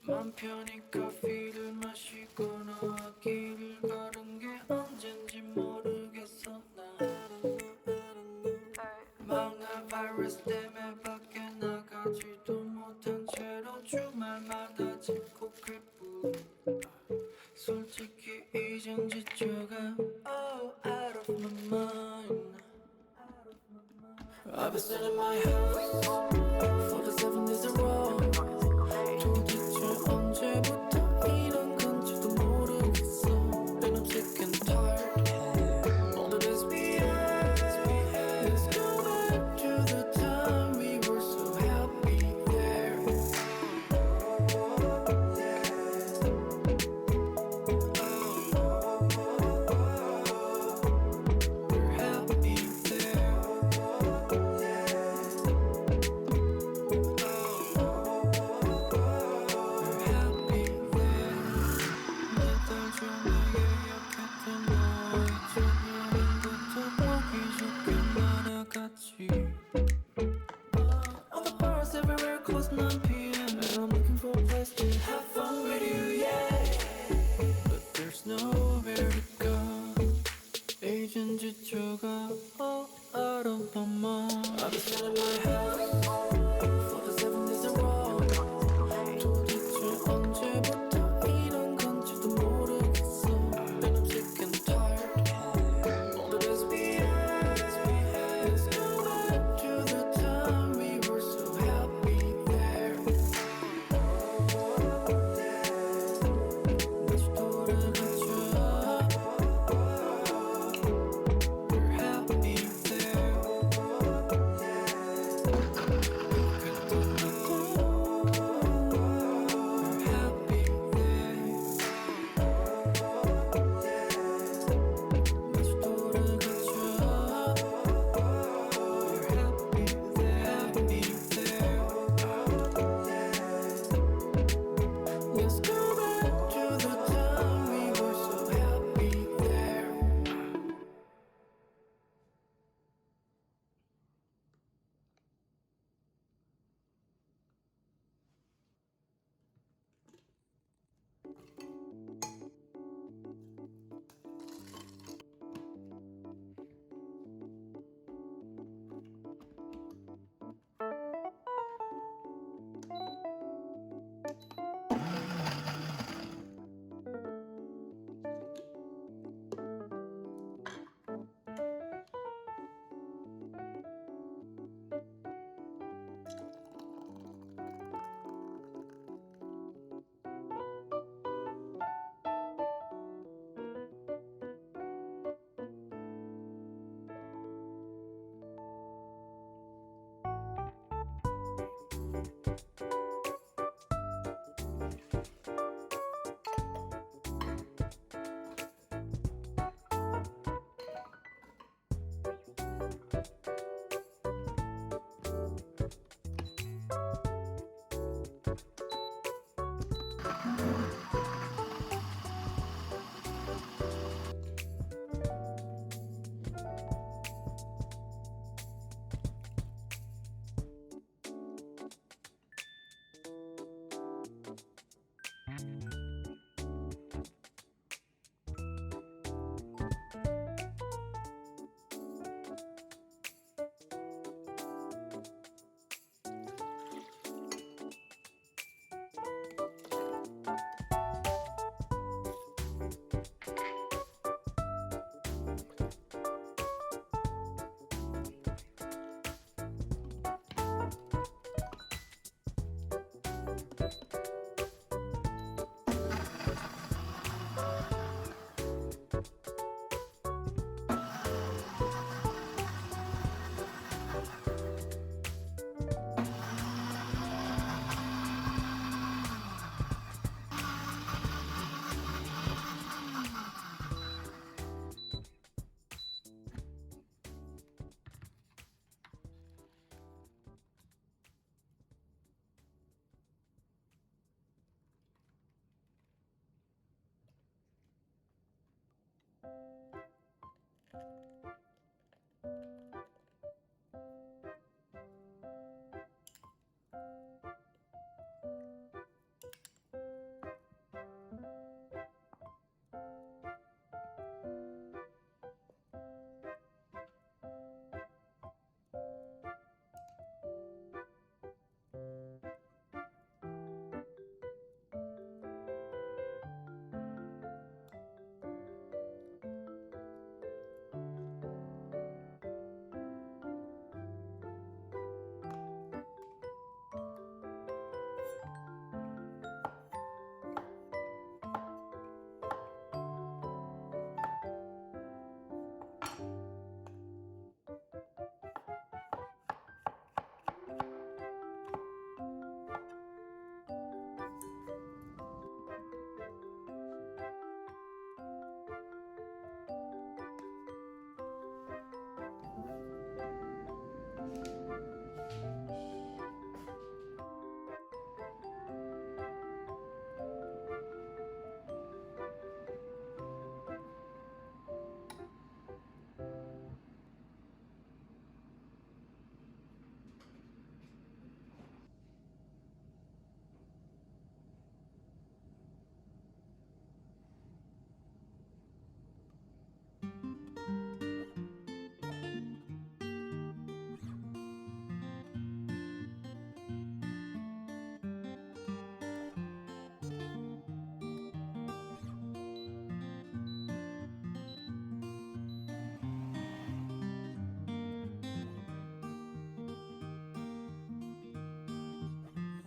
맘 편히 커피를 마시거나 길을 걸은 게 언젠지 모르겠어 난 망할 바이러스 때문에 밖에 나가지도 못한 채로 주말마다 집콕할 뿐 솔직히 이젠 지쳐가 Oh out of my mind I've been sitting in my house for the 7 days in a row 도대체 언제부터 이런 건지도 모르겠어 And I'm sick and tired All the days behind Let's go back to the time we were so happy there We're happy there All the bars everywhere close 9 p.m. And I'm looking for a place to have fun with you, yeah But there's nowhere to go 이젠 지쳐가 all out of my mind I've been sitting in my house for the 7 days in a row 도대체 언제부터 이런 건지도 모르겠어 And I'm sick and tired All the days behind Let's go back to the time we were so happy there 다시 돌아가자 We're happy there 그랬던 것도 We're happy there 다시 돌아가자 We're happy there happy there Let's go back to the time we were so happy there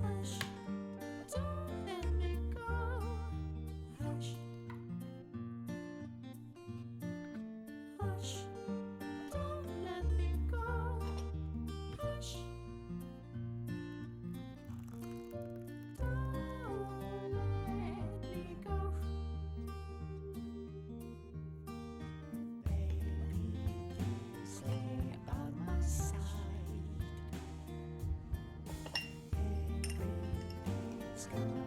Hush, don't let me go. Hush, hush, don't let me go. Hush, don't let me go. Baby, stay by my side. Everything's gonna